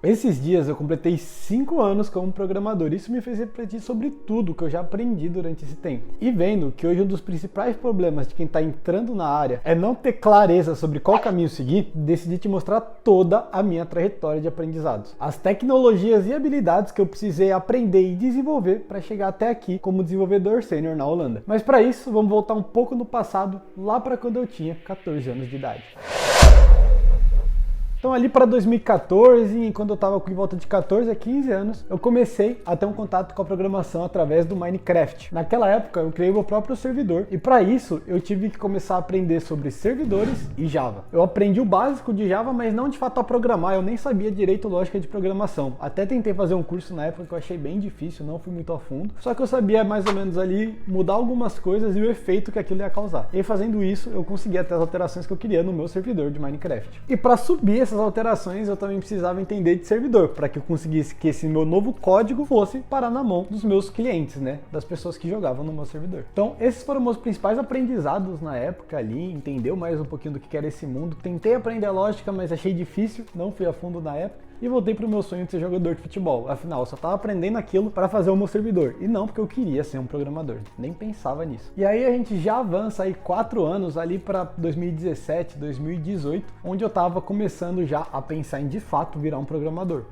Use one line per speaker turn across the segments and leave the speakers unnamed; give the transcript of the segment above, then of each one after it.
Esses dias eu completei 5 anos como programador. Isso me fez refletir sobre tudo que eu já aprendi durante esse tempo. E vendo que hoje um dos principais problemas de quem está entrando na área é não ter clareza sobre qual caminho seguir, decidi te mostrar toda a minha trajetória de aprendizados. As tecnologias e habilidades que eu precisei aprender e desenvolver para chegar até aqui como desenvolvedor sênior na Holanda. Mas para isso, vamos voltar um pouco no passado, lá para quando eu tinha 14 anos de idade. Então ali para 2014, quando eu estava com volta de 14 a 15 anos, eu comecei a ter um contato com a programação através do Minecraft. Naquela época eu criei meu próprio servidor e para isso eu tive que começar a aprender sobre servidores e Java. Eu aprendi o básico de Java, mas não de fato a programar, eu nem sabia direito lógica de programação. Até tentei fazer um curso na época que eu achei bem difícil, não fui muito a fundo, só que eu sabia mais ou menos ali mudar algumas coisas e o efeito que aquilo ia causar. E fazendo isso eu conseguia ter as alterações que eu queria no meu servidor de Minecraft. E para subir essas alterações eu também precisava entender de servidor, para que eu conseguisse que esse meu novo código fosse parar na mão dos meus clientes, né, das pessoas que jogavam no meu servidor. Então esses foram meus principais aprendizados na época ali, entendeu mais um pouquinho do que era esse mundo. Tentei aprender a lógica, mas achei difícil, não fui a fundo na época. E voltei pro meu sonho de ser jogador de futebol. Afinal, eu só estava aprendendo aquilo para fazer o meu servidor. E não porque eu queria ser um programador. Nem pensava nisso. E aí a gente já avança aí 4 anos ali para 2017, 2018, onde eu estava começando já a pensar em de fato virar um programador.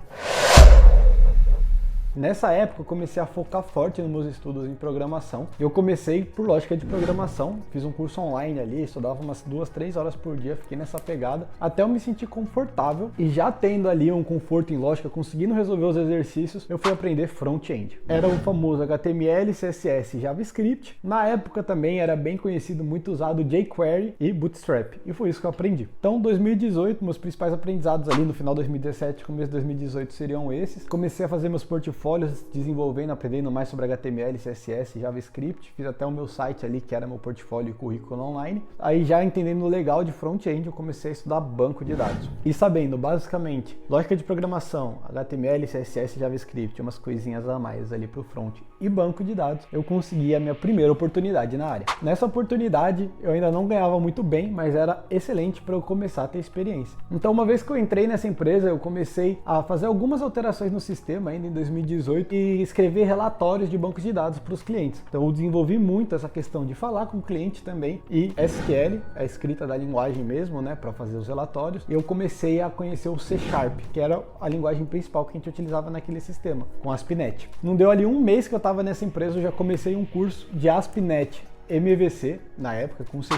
Nessa época eu comecei a focar forte nos meus estudos em programação. Eu comecei por lógica de programação, fiz um curso online ali, estudava umas 2, 3 horas por dia, fiquei nessa pegada, até eu me sentir confortável e já tendo ali um conforto em lógica, conseguindo resolver os exercícios, eu fui aprender front-end. Era o famoso HTML, CSS e JavaScript. Na época também era bem conhecido, muito usado jQuery e Bootstrap, e foi isso que eu aprendi. Então 2018, meus principais aprendizados ali no final de 2017, começo de 2018 seriam esses. Comecei a fazer meus portfólios, desenvolvendo, aprendendo mais sobre HTML, CSS, JavaScript, fiz até o meu site ali que era meu portfólio e currículo online. Aí já entendendo o legal de front-end, eu comecei a estudar banco de dados. E sabendo basicamente lógica de programação, HTML, CSS, JavaScript, umas coisinhas a mais ali pro front e banco de dados, eu consegui a minha primeira oportunidade na área. Nessa oportunidade eu ainda não ganhava muito bem, mas era excelente para eu começar a ter experiência. Então uma vez que eu entrei nessa empresa, eu comecei a fazer algumas alterações no sistema ainda em 2018 e escrever relatórios de bancos de dados para os clientes. Então eu desenvolvi muito essa questão de falar com o cliente também e SQL, a escrita da linguagem mesmo, né, para fazer os relatórios. E eu comecei a conhecer o C#, que era a linguagem principal que a gente utilizava naquele sistema, com ASP.NET. Não deu ali um mês que eu estava nessa empresa, eu já comecei um curso de ASP.NET MVC, na época, com C#,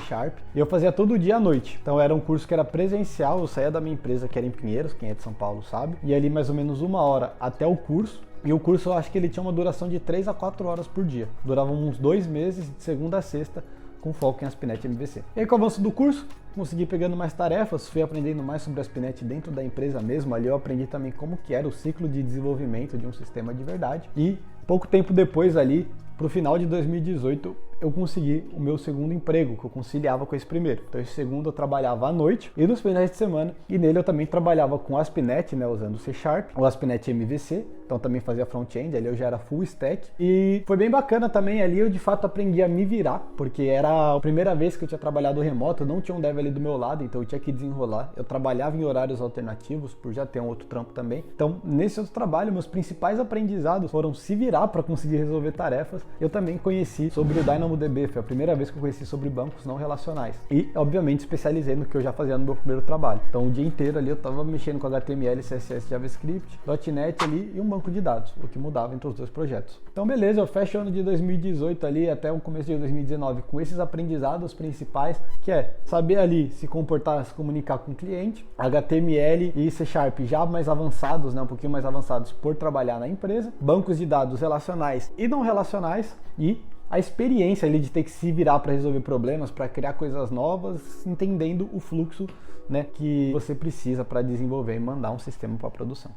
e eu fazia todo dia à noite. Então era um curso que era presencial, eu saía da minha empresa, que era em Pinheiros, quem é de São Paulo sabe, e ali mais ou menos 1 hora até o curso. E o curso eu acho que ele tinha uma duração de 3 a 4 horas por dia. Durava uns 2 meses, de segunda a sexta, com foco em ASP.NET MVC. E aí com o avanço do curso, consegui pegando mais tarefas, fui aprendendo mais sobre ASP.NET dentro da empresa mesmo. Ali eu aprendi também como que era o ciclo de desenvolvimento de um sistema de verdade. E pouco tempo depois ali, pro final de 2018, eu consegui o meu segundo emprego, que eu conciliava com esse primeiro. Então esse segundo eu trabalhava à noite e nos finais de semana, e nele eu também trabalhava com ASP.NET, né, usando o C#, o ASP.NET MVC, então também fazia front-end, ali eu já era full stack, e foi bem bacana também, ali eu de fato aprendi a me virar, porque era a primeira vez que eu tinha trabalhado remoto, eu não tinha um dev ali do meu lado, então eu tinha que desenrolar, eu trabalhava em horários alternativos, por já ter um outro trampo também. Então nesse outro trabalho, meus principais aprendizados foram se virar para conseguir resolver tarefas. Eu também conheci sobre o DynamoDB, foi a primeira vez que eu conheci sobre bancos não relacionais. E, obviamente, especializei no que eu já fazia no meu primeiro trabalho. Então, o dia inteiro ali eu estava mexendo com HTML, CSS, JavaScript, .NET ali e um banco de dados, o que mudava entre os dois projetos. Então, beleza, eu fecho o ano de 2018 ali até o começo de 2019 com esses aprendizados principais, que é saber ali se comportar, se comunicar com o cliente, HTML e C# já mais avançados, né, um pouquinho mais avançados por trabalhar na empresa, bancos de dados relacionais e não relacionais e a experiência ali de ter que se virar para resolver problemas, para criar coisas novas, entendendo o fluxo, né, que você precisa para desenvolver e mandar um sistema para produção.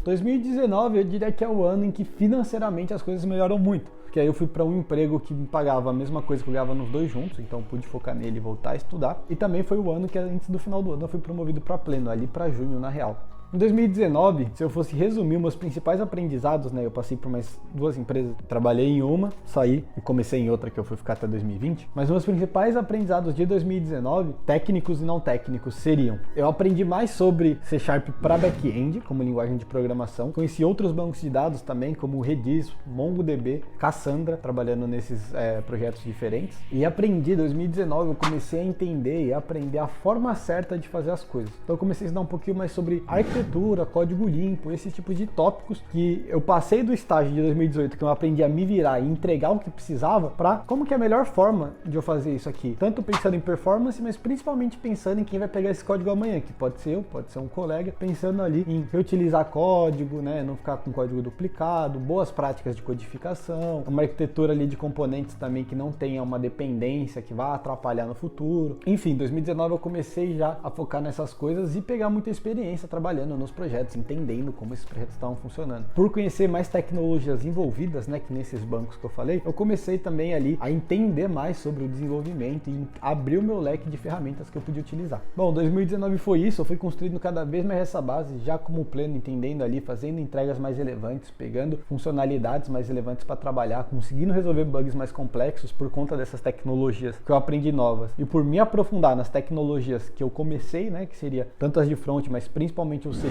2019 eu diria que é o ano em que financeiramente as coisas melhoram muito, porque aí eu fui para um emprego que me pagava a mesma coisa que eu ganhava nos dois juntos, então pude focar nele e voltar a estudar. E também foi o ano que antes do final do ano eu fui promovido para pleno, ali para junho na real. Em 2019, se eu fosse resumir meus principais aprendizados, né, eu passei por mais 2 empresas, trabalhei em uma, saí e comecei em outra que eu fui ficar até 2020, mas meus principais aprendizados de 2019, técnicos e não técnicos, seriam: eu aprendi mais sobre C# para back-end, como linguagem de programação, conheci outros bancos de dados também, como o Redis, MongoDB, Cassandra, trabalhando nesses projetos diferentes, e aprendi, em 2019, eu comecei a entender e aprender a forma certa de fazer as coisas. Então eu comecei a estudar um pouquinho mais sobre arquitetura, código limpo, esse tipo de tópicos que eu passei do estágio de 2018, que eu aprendi a me virar e entregar o que precisava, para como que é a melhor forma de eu fazer isso aqui. Tanto pensando em performance, mas principalmente pensando em quem vai pegar esse código amanhã, que pode ser eu, pode ser um colega, pensando ali em reutilizar código, né, não ficar com código duplicado, boas práticas de codificação, uma arquitetura ali de componentes também que não tenha uma dependência que vá atrapalhar no futuro. Enfim, em 2019 eu comecei já a focar nessas coisas e pegar muita experiência trabalhando nos projetos, entendendo como esses projetos estavam funcionando. Por conhecer mais tecnologias envolvidas, né, que nesses bancos que eu falei, eu comecei também ali a entender mais sobre o desenvolvimento e abrir o meu leque de ferramentas que eu podia utilizar. Bom, 2019 foi isso, eu fui construindo cada vez mais essa base, já como pleno, entendendo ali, fazendo entregas mais relevantes, pegando funcionalidades mais relevantes para trabalhar, conseguindo resolver bugs mais complexos por conta dessas tecnologias que eu aprendi novas. E por me aprofundar nas tecnologias que eu comecei, né, que seria tanto as de front, mas principalmente o C#,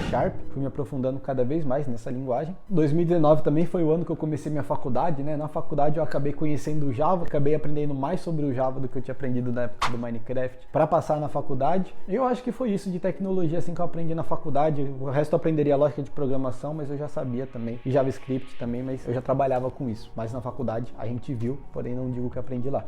fui me aprofundando cada vez mais nessa linguagem. 2019 também foi o ano que eu comecei minha faculdade, né? Na faculdade eu acabei conhecendo o Java, acabei aprendendo mais sobre o Java do que eu tinha aprendido na época do Minecraft para passar na faculdade. Eu acho que foi isso de tecnologia assim que eu aprendi na faculdade. O resto eu aprenderia lógica de programação, mas eu já sabia também, e JavaScript também, mas eu já trabalhava com isso. Mas na faculdade a gente viu, porém não digo que aprendi lá.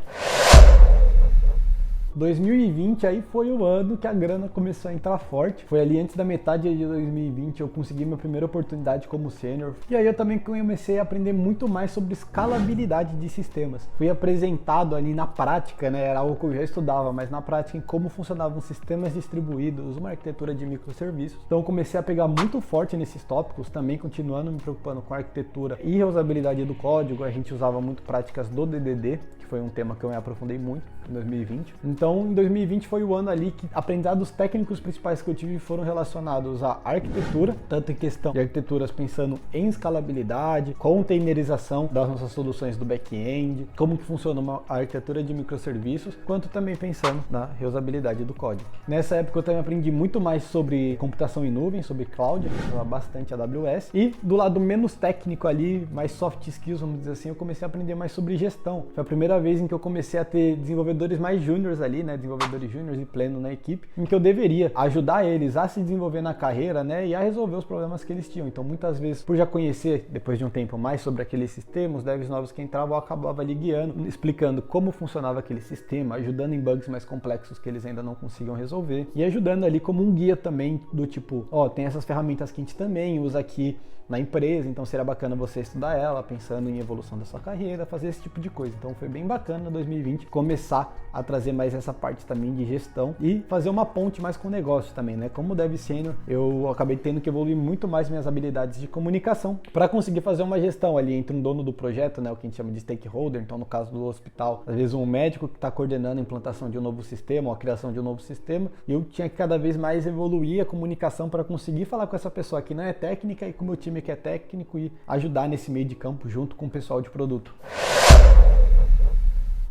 2020 aí foi o ano que a grana começou a entrar forte. Foi ali antes da metade de 2020 eu consegui minha primeira oportunidade como sênior. E aí eu também comecei a aprender muito mais sobre escalabilidade de sistemas. Fui apresentado ali na prática, né? Era algo que eu já estudava, mas na prática em como funcionavam sistemas distribuídos, uma arquitetura de microserviços. Então eu comecei a pegar muito forte nesses tópicos, também continuando me preocupando com a arquitetura e reusabilidade do código. A gente usava muito práticas do DDD, que foi um tema que eu me aprofundei muito em 2020. Então, em 2020 foi o ano ali que aprendizados técnicos principais que eu tive foram relacionados à arquitetura, tanto em questão de arquiteturas pensando em escalabilidade, containerização das nossas soluções do back-end, como que funciona uma arquitetura de microserviços, quanto também pensando na reusabilidade do código. Nessa época eu também aprendi muito mais sobre computação em nuvem, sobre cloud, eu usava bastante AWS, e do lado menos técnico ali, mais soft skills, vamos dizer assim, eu comecei a aprender mais sobre gestão. Foi a primeira vez em que eu comecei a ter desenvolvedores mais júniores ali, né, desenvolvedores júniores e pleno na equipe, em que eu deveria ajudar eles a se desenvolver na carreira, né, e a resolver os problemas que eles tinham. Então, muitas vezes, por já conhecer, depois de um tempo, mais sobre aqueles sistemas, os devs novos que entravam, eu acabava ali guiando, explicando como funcionava aquele sistema, ajudando em bugs mais complexos que eles ainda não conseguiam resolver, e ajudando ali como um guia também, do tipo, ó, tem essas ferramentas que a gente também usa aqui na empresa, então seria bacana você estudar ela, pensando em evolução da sua carreira, fazer esse tipo de coisa. Então foi bem bacana 2020 começar a trazer mais essa parte também de gestão e fazer uma ponte mais com o negócio também, né? Como dev sênior, eu acabei tendo que evoluir muito mais minhas habilidades de comunicação para conseguir fazer uma gestão ali entre um dono do projeto, né, o que a gente chama de stakeholder, então no caso do hospital, às vezes um médico que está coordenando a implantação de um novo sistema ou a criação de um novo sistema, e eu tinha que cada vez mais evoluir a comunicação para conseguir falar com essa pessoa que não é técnica e com o meu time que é técnico e ajudar nesse meio de campo junto com o pessoal de produto.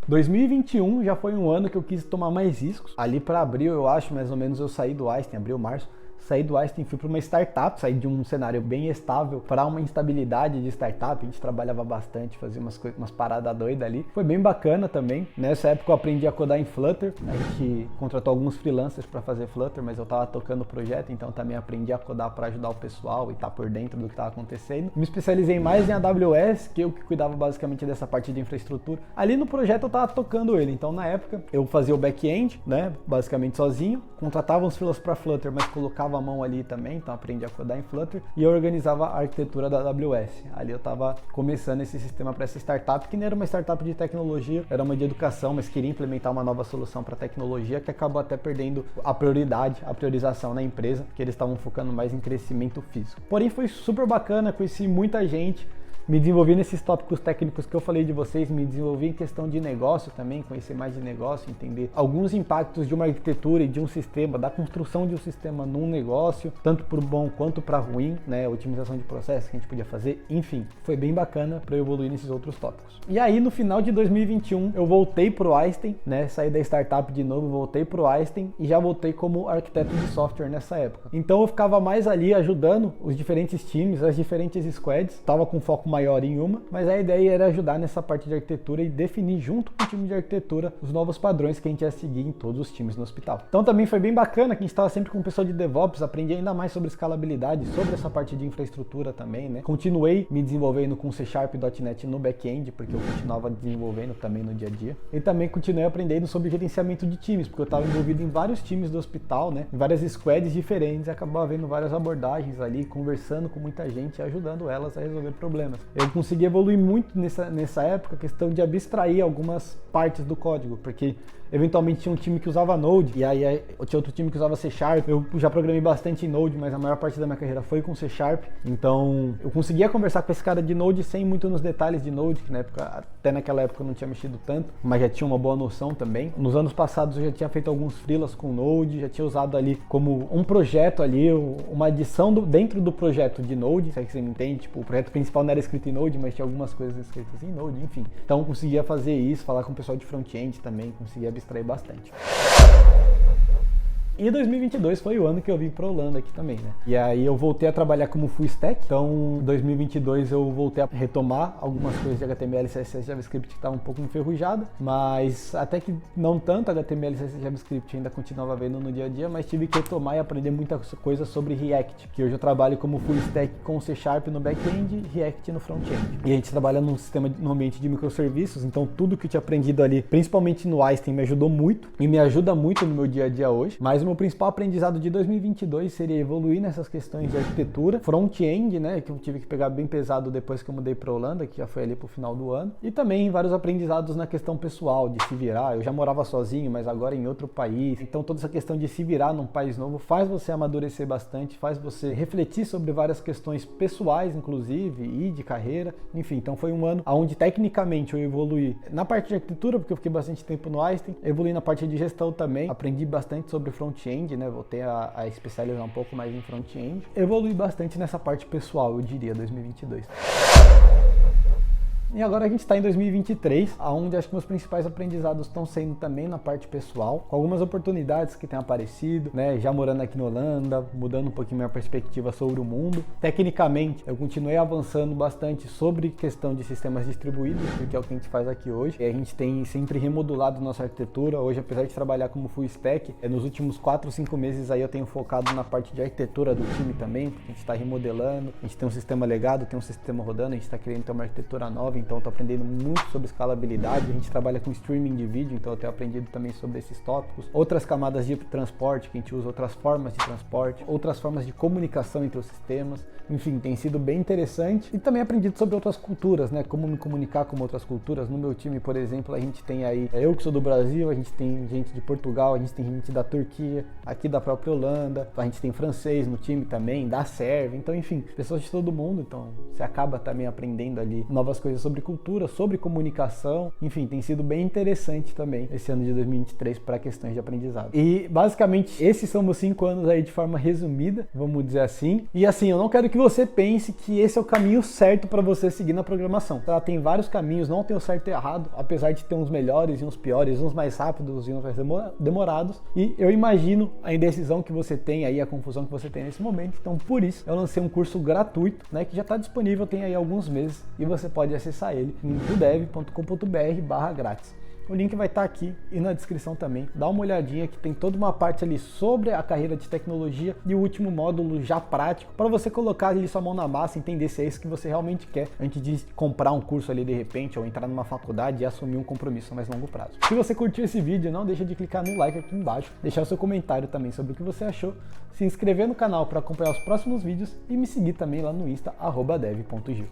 2021 já foi um ano que eu quis tomar mais riscos. Ali para abril, eu acho, mais ou menos, eu saí do Einstein, abril, março. Saí do Einstein, fui para uma startup, saí de um cenário bem estável para uma instabilidade de startup. A gente trabalhava bastante, fazia umas paradas doidas ali. Foi bem bacana também. Nessa época eu aprendi a codar em Flutter. A gente contratou alguns freelancers para fazer Flutter, mas eu estava tocando o projeto, então também aprendi a codar para ajudar o pessoal e estar por dentro do que estava acontecendo. Me especializei mais em AWS, que eu que cuidava basicamente dessa parte de infraestrutura. Ali no projeto eu estava tocando ele, então na época eu fazia o back-end, né, basicamente sozinho, contratava uns freelancers para Flutter, mas colocava a mão ali também, então aprendi a codar em Flutter e eu organizava a arquitetura da AWS. Ali eu estava começando esse sistema para essa startup, que não era uma startup de tecnologia, era uma de educação, mas queria implementar uma nova solução para tecnologia, que acabou até perdendo a prioridade, a priorização na empresa, que eles estavam focando mais em crescimento físico. Porém foi super bacana, conheci muita gente, me desenvolvi nesses tópicos técnicos que eu falei de vocês, me desenvolvi em questão de negócio também, conhecer mais de negócio, entender alguns impactos de uma arquitetura e de um sistema, da construção de um sistema num negócio, tanto para o bom quanto para ruim, né, otimização de processos que a gente podia fazer, enfim, foi bem bacana para eu evoluir nesses outros tópicos. E aí no final de 2021 eu voltei pro Einstein, né, saí da startup de novo, voltei pro Einstein e já voltei como arquiteto de software nessa época. Então eu ficava mais ali ajudando os diferentes times, as diferentes squads, estava com foco maior em uma, mas a ideia era ajudar nessa parte de arquitetura e definir junto com o time de arquitetura os novos padrões que a gente ia seguir em todos os times no hospital. Então também foi bem bacana que a gente estava sempre com o pessoal de DevOps, aprendi ainda mais sobre escalabilidade, sobre essa parte de infraestrutura também, né? Continuei me desenvolvendo com C# e .NET no back-end, porque eu continuava desenvolvendo também no dia a dia. E também continuei aprendendo sobre gerenciamento de times, porque eu estava envolvido em vários times do hospital, né? Em várias squads diferentes, e acabava vendo várias abordagens ali, conversando com muita gente e ajudando elas a resolver problemas. Eu consegui evoluir muito nessa época, a questão de abstrair algumas partes do código, porque eventualmente tinha um time que usava Node, e aí tinha outro time que usava C#. Eu já programei bastante em Node, mas a maior parte da minha carreira foi com C#. Então eu conseguia conversar com esse cara de Node sem muito nos detalhes de Node, que até naquela época eu não tinha mexido tanto, mas já tinha uma boa noção também. Nos anos passados eu já tinha feito alguns freelas com Node, já tinha usado ali como um projeto ali, uma adição dentro do projeto de Node, se é que você me entende, tipo, o projeto principal não era escrito em Node, mas tinha algumas coisas escritas em Node, enfim. Então eu conseguia fazer isso, falar com o pessoal de front-end também, conseguia abstrair bastante. E 2022 foi o ano que eu vim para Holanda aqui também, né? E aí eu voltei a trabalhar como full stack. Então, em 2022 eu voltei a retomar algumas coisas de HTML, CSS, JavaScript que estavam um pouco enferrujada, mas até que não tanto HTML, CSS, JavaScript ainda continuava vendo no dia a dia, mas tive que retomar e aprender muita coisa sobre React, que hoje eu trabalho como full stack com C# no back-end e React no front-end. E a gente trabalha num ambiente de microserviços, então tudo que eu tinha aprendido ali, principalmente no Einstein, me ajudou muito e me ajuda muito no meu dia a dia hoje, mas o meu principal aprendizado de 2022 seria evoluir nessas questões de arquitetura, front-end, né, que eu tive que pegar bem pesado depois que eu mudei para Holanda, que já foi ali pro final do ano, e também vários aprendizados na questão pessoal, de se virar. Eu já morava sozinho, mas agora em outro país, então toda essa questão de se virar num país novo faz você amadurecer bastante, faz você refletir sobre várias questões pessoais, inclusive, e de carreira, enfim. Então foi um ano onde tecnicamente eu evoluí na parte de arquitetura, porque eu fiquei bastante tempo no Einstein, evoluí na parte de gestão também, aprendi bastante sobre front-end, né? Voltei a especializar um pouco mais em front-end. Evolui bastante nessa parte pessoal, eu diria, 2022. E agora a gente está em 2023, onde acho que meus principais aprendizados estão sendo também na parte pessoal, com algumas oportunidades que têm aparecido, né? Já morando aqui na Holanda, mudando um pouquinho minha perspectiva sobre o mundo. Tecnicamente, eu continuei avançando bastante sobre questão de sistemas distribuídos, porque é o que a gente faz aqui hoje. E a gente tem sempre remodulado nossa arquitetura. Hoje, apesar de trabalhar como full stack, nos últimos 4, 5 meses aí eu tenho focado na parte de arquitetura do time também, porque a gente está remodelando, a gente tem um sistema legado, tem um sistema rodando, a gente está querendo ter uma arquitetura nova. Então estou aprendendo muito sobre escalabilidade, a gente trabalha com streaming de vídeo, então eu tenho aprendido também sobre esses tópicos, outras camadas de transporte, que a gente usa outras formas de transporte, outras formas de comunicação entre os sistemas, enfim, tem sido bem interessante. E também aprendido sobre outras culturas, né, como me comunicar com outras culturas. No meu time, por exemplo, a gente tem aí, eu que sou do Brasil, a gente tem gente de Portugal, a gente tem gente da Turquia, aqui da própria Holanda, a gente tem francês no time também, da Sérvia, então enfim, pessoas de todo mundo, então você acaba também aprendendo ali novas coisas sobre cultura, sobre comunicação, enfim, tem sido bem interessante também esse ano de 2023 para questões de aprendizado. E basicamente esses são meus 5 anos aí de forma resumida, vamos dizer assim. E assim, eu não quero que você pense que esse é o caminho certo para você seguir na programação. Ela tem vários caminhos, não tem o certo e errado, apesar de ter uns melhores e uns piores, uns mais rápidos e uns mais demorados. E eu imagino a indecisão que você tem aí, a confusão que você tem nesse momento. Então, por isso, eu lancei um curso gratuito, né, que já está disponível, tem aí alguns meses, e você pode acessar ele em dodev.com.br/grátis. O link vai estar aqui e na descrição também. Dá uma olhadinha que tem toda uma parte ali sobre a carreira de tecnologia e o último módulo já prático para você colocar ali sua mão na massa, entender se é isso que você realmente quer antes de comprar um curso ali de repente ou entrar numa faculdade e assumir um compromisso a mais longo prazo. Se você curtiu esse vídeo, não deixa de clicar no like aqui embaixo, deixar o seu comentário também sobre o que você achou, se inscrever no canal para acompanhar os próximos vídeos e me seguir também lá no Insta @dev.gil.